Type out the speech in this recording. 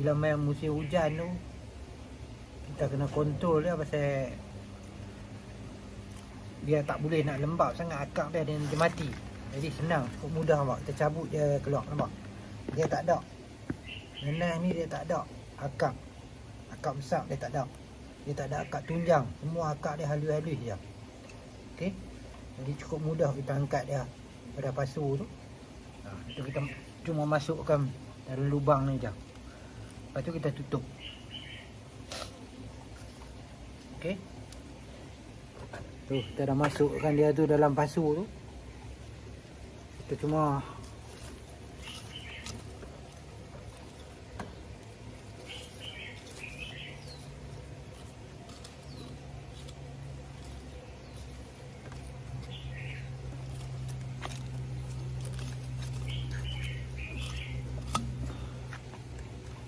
bila main musim hujan tu kita kena kontrol dia pasal dia tak boleh nak lembab sangat akak dia mati. Jadi senang, cukup mudah nampak. Kita cabut dia keluar nampak. Dia tak ada. Nenas ni dia tak ada akak. Akak besar dia tak ada. Dia tak ada akak tunjang. Semua akak dia halus-halus je. Okey. Jadi cukup mudah kita angkat dia pada pasu tu. Itu kita cuma masukkan dalam lubang ni je. Lepas tu kita tutup. Okey. Tu kita dah masukkan dia tu dalam pasu tu. Kita cuma